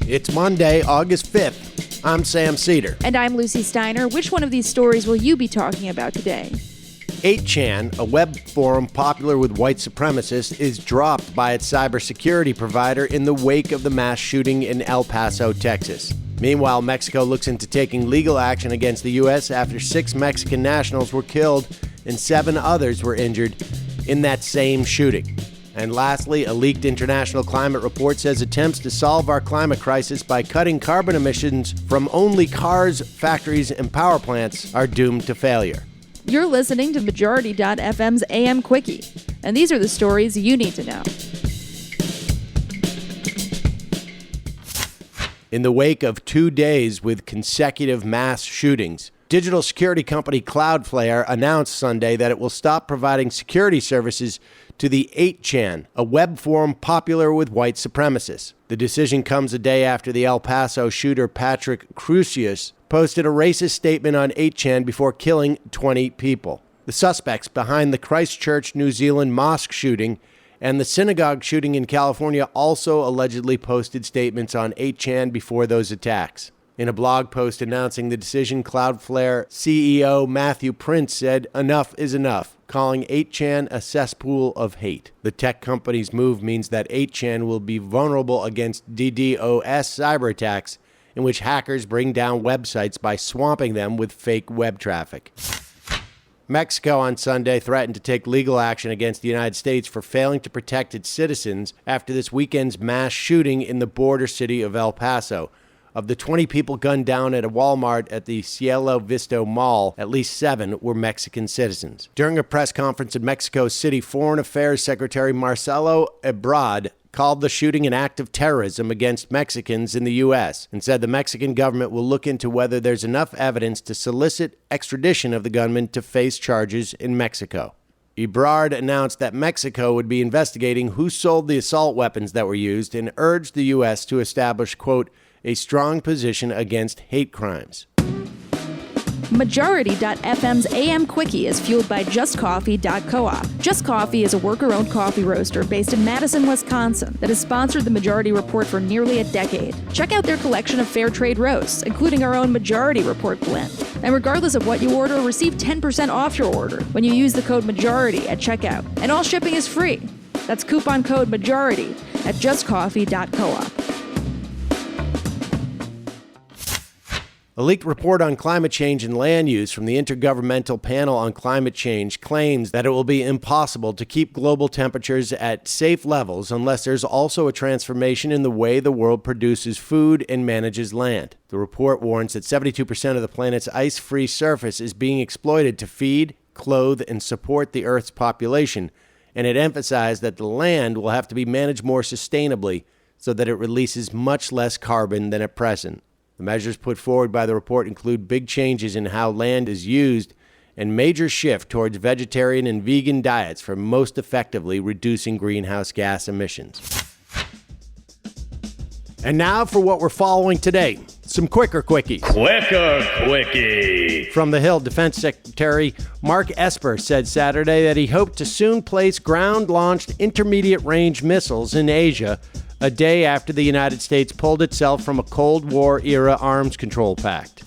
It's Monday, August 5th. I'm Sam Seder. And I'm Lucie Steiner. Which one of these stories will you be talking about today? 8chan, a web forum popular with white supremacists, is dropped by its cybersecurity provider in the wake of the mass shooting in El Paso, Texas. Meanwhile, Mexico looks into taking legal action against the U.S. after 6 Mexican nationals were killed and 7 others were injured in that same shooting. And lastly, a leaked international climate report says attempts to solve our climate crisis by cutting carbon emissions from only cars, factories, and power plants are doomed to failure. You're listening to Majority.fm's AM Quickie, and these are the stories you need to know. In the wake of 2 days with consecutive mass shootings, digital security company Cloudflare announced Sunday that it will stop providing security services to the 8chan, a web forum popular with white supremacists. The decision comes a day after the El Paso shooter Patrick Crucius posted a racist statement on 8chan before killing 20 people. The suspects behind the Christchurch, New Zealand mosque shooting and the synagogue shooting in California also allegedly posted statements on 8chan before those attacks. In a blog post announcing the decision, Cloudflare CEO Matthew Prince said, "Enough is enough," calling 8chan a cesspool of hate. The tech company's move means that 8chan will be vulnerable against DDoS cyber attacks, in which hackers bring down websites by swamping them with fake web traffic. Mexico on Sunday threatened to take legal action against the United States for failing to protect its citizens after this weekend's mass shooting in the border city of El Paso. Of the 20 people gunned down at a Walmart at the Cielo Vista Mall, at least 7 were Mexican citizens. During a press conference in Mexico City, Foreign Affairs Secretary Marcelo Ebrard called the shooting an act of terrorism against Mexicans in the U.S. and said the Mexican government will look into whether there's enough evidence to solicit extradition of the gunman to face charges in Mexico. Ebrard announced that Mexico would be investigating who sold the assault weapons that were used and urged the U.S. to establish, quote, a strong position against hate crimes. Majority.fm's AM Quickie is fueled by justcoffee.coop. Just Coffee is a worker-owned coffee roaster based in Madison, Wisconsin that has sponsored the Majority Report for nearly a decade. Check out their collection of fair trade roasts, including our own Majority Report blend. And regardless of what you order, receive 10% off your order when you use the code MAJORITY at checkout. And all shipping is free. That's coupon code MAJORITY at justcoffee.coop. A leaked report on climate change and land use from the Intergovernmental Panel on Climate Change claims that it will be impossible to keep global temperatures at safe levels unless there's also a transformation in the way the world produces food and manages land. The report warns that 72% of the planet's ice-free surface is being exploited to feed, clothe, and support the Earth's population, and it emphasized that the land will have to be managed more sustainably so that it releases much less carbon than at present. The measures put forward by the report include big changes in how land is used and major shift towards vegetarian and vegan diets for most effectively reducing greenhouse gas emissions. And now for what we're following today, some quicker quickies. Quicker quickie. From the Hill, Defense Secretary Mark Esper said Saturday that he hoped to soon place ground-launched intermediate-range missiles in Asia a day after the United States pulled itself from a Cold War-era arms control pact.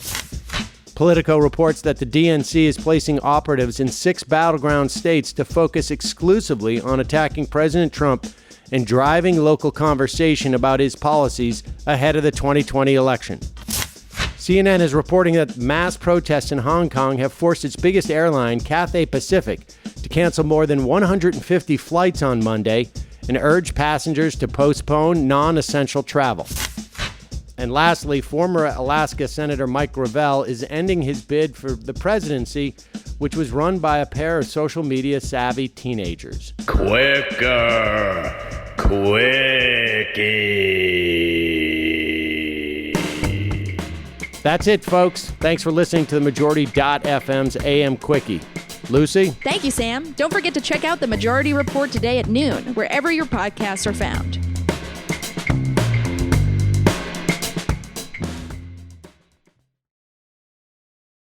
Politico reports that the DNC is placing operatives in 6 battleground states to focus exclusively on attacking President Trump and driving local conversation about his policies ahead of the 2020 election. CNN is reporting that mass protests in Hong Kong have forced its biggest airline, Cathay Pacific, to cancel more than 150 flights on Monday and urge passengers to postpone non-essential travel. And lastly, former Alaska Senator Mike Gravel is ending his bid for the presidency, which was run by a pair of social media savvy teenagers. Quicker quickie. That's it, folks. Thanks for listening to the Majority.fm's AM Quickie. Lucie? Thank you, Sam. Don't forget to check out the Majority Report today at noon, wherever your podcasts are found.